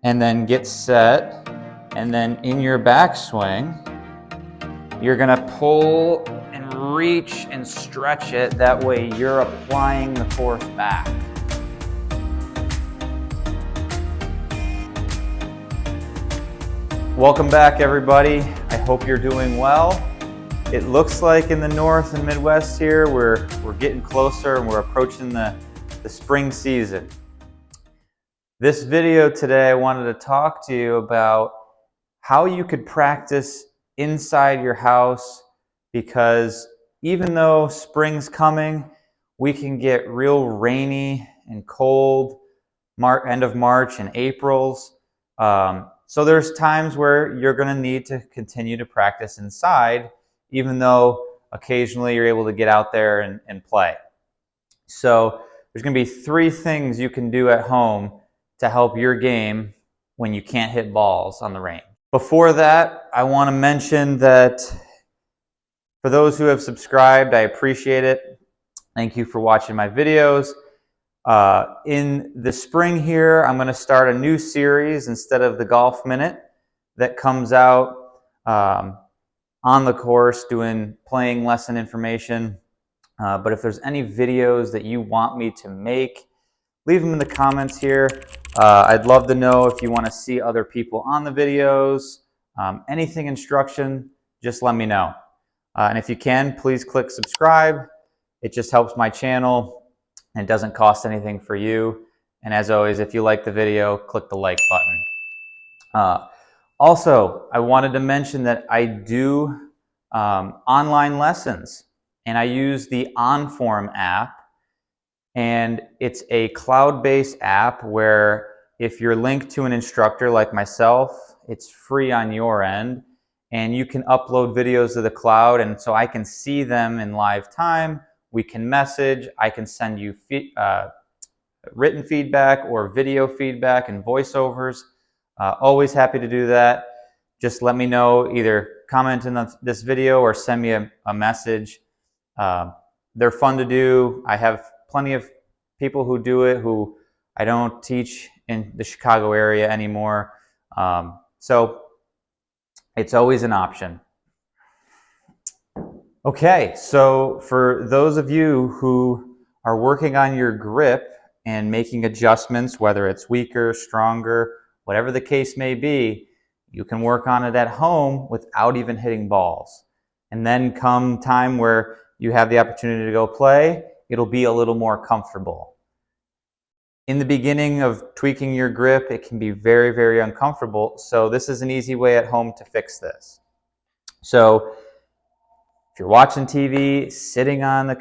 and then get set. And then in your backswing, you're gonna pull and reach and stretch it. That way you're applying the force back. Welcome back, everybody. I hope you're doing well. It looks like in the North and Midwest here, we're getting closer and we're approaching the spring season. This video today, I wanted to talk to you about how you could practice inside your house, because even though spring's coming, we can get real rainy and cold end of March and April's. So there's times where you're going to need to continue to practice inside, even though occasionally you're able to get out there and play. So there's going to be 3 things you can do at home to help your game when you can't hit balls on the range. Before that, I want to mention that for those who have subscribed, I appreciate it. Thank you for watching my videos. In the spring here, I'm going to start a new series instead of the Golf Minute that comes out on the course doing playing lesson information. But if there's any videos that you want me to make, leave them in the comments here. I'd love to know if you want to see other people on the videos. Anything instruction, just let me know. And if you can, please click subscribe. It just helps my channel and doesn't cost anything for you. And as always, if you like the video, click the like button. Also, I wanted to mention that I do online lessons, and I use the OnForm app. And it's a cloud-based app where if you're linked to an instructor like myself, it's free on your end, and you can upload videos to the cloud, and so I can see them in live time. We can message, I can send you written feedback or video feedback and voiceovers. Always happy to do that. Just let me know, either comment in this video or send me a message. They're fun to do. I have plenty of people who do it who I don't teach in the Chicago area anymore. So it's always an option. Okay, so for those of you who are working on your grip and making adjustments, whether it's weaker, stronger, whatever the case may be, you can work on it at home without even hitting balls. And then come time where you have the opportunity to go play, it'll be a little more comfortable. In the beginning of tweaking your grip, it can be very, very uncomfortable. So this is an easy way at home to fix this. So if you're watching TV, sitting on the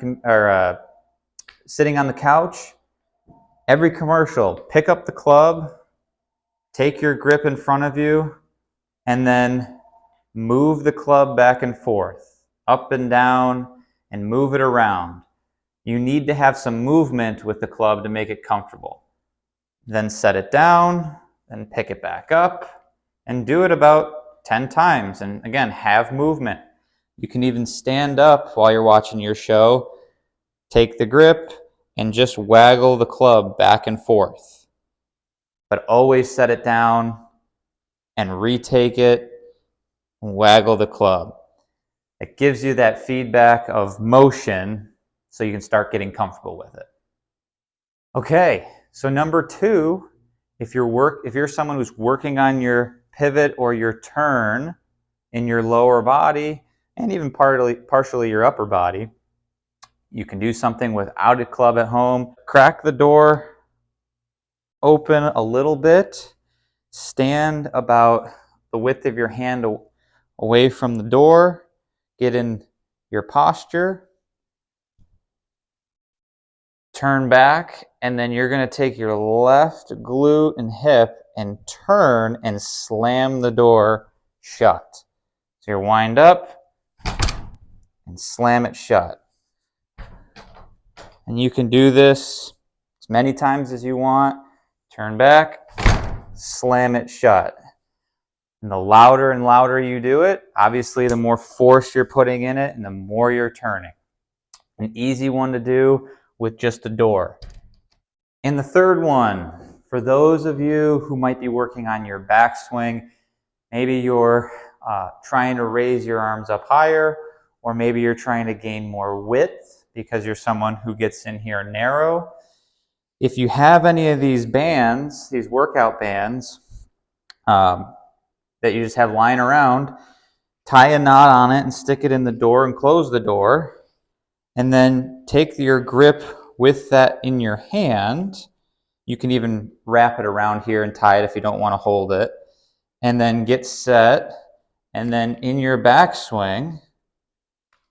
couch, every commercial, pick up the club, take your grip in front of you, and then move the club back and forth, up and down, and move it around. You need to have some movement with the club to make it comfortable. Then set it down, then pick it back up, and do it about 10 times. And again, have movement. You can even stand up while you're watching your show, take the grip, and just waggle the club back and forth. But always set it down and retake it and waggle the club. It gives you that feedback of motion so you can start getting comfortable with it. Okay, so number 2, if you're someone who's working on your pivot or your turn in your lower body and even partially your upper body, you can do something without a club at home. Crack the door open a little bit, stand about the width of your hand away from the door, get in your posture, turn back, and then you're going to take your left glute and hip and turn and slam the door shut. So you wind up and slam it shut. And you can do this as many times as you want. Turn back, slam it shut. And the louder and louder you do it, obviously the more force you're putting in it and the more you're turning. An easy one to do with just the door. And the third one, For those of you who might be working on your backswing, maybe you're trying to raise your arms up higher, or maybe you're trying to gain more width because you're someone who gets in here narrow. If you have any of these bands, these workout bands, that you just have lying around, tie a knot on it and stick it in the door and close the door, and then take your grip with that in your hand. You can even wrap it around here and tie it if you don't want to hold it, and then get set. And then in your backswing,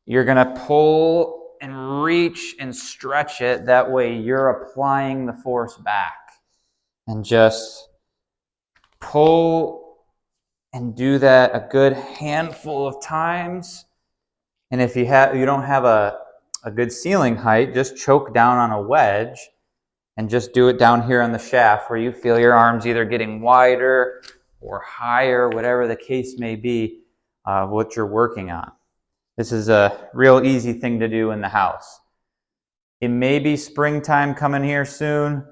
you're going to pull and reach and stretch it. That way you're applying the force back. And just pull and do that a good handful of times. And if you don't have a good ceiling height, just choke down on a wedge and just do it down here on the shaft where you feel your arms either getting wider or higher, whatever the case may be, what you're working on. This is a real easy thing to do in the house. It may be springtime coming here soon,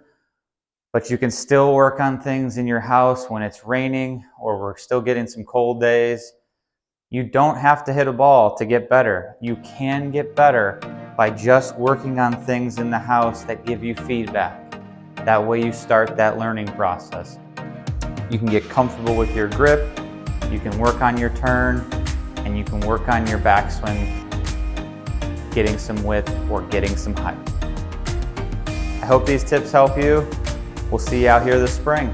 but you can still work on things in your house when it's raining or we're still getting some cold days. You don't have to hit a ball to get better. You can get better by just working on things in the house that give you feedback. That way you start that learning process. You can get comfortable with your grip, you can work on your turn, and you can work on your backswing, getting some width or getting some height. I hope these tips help you. We'll see you out here this spring.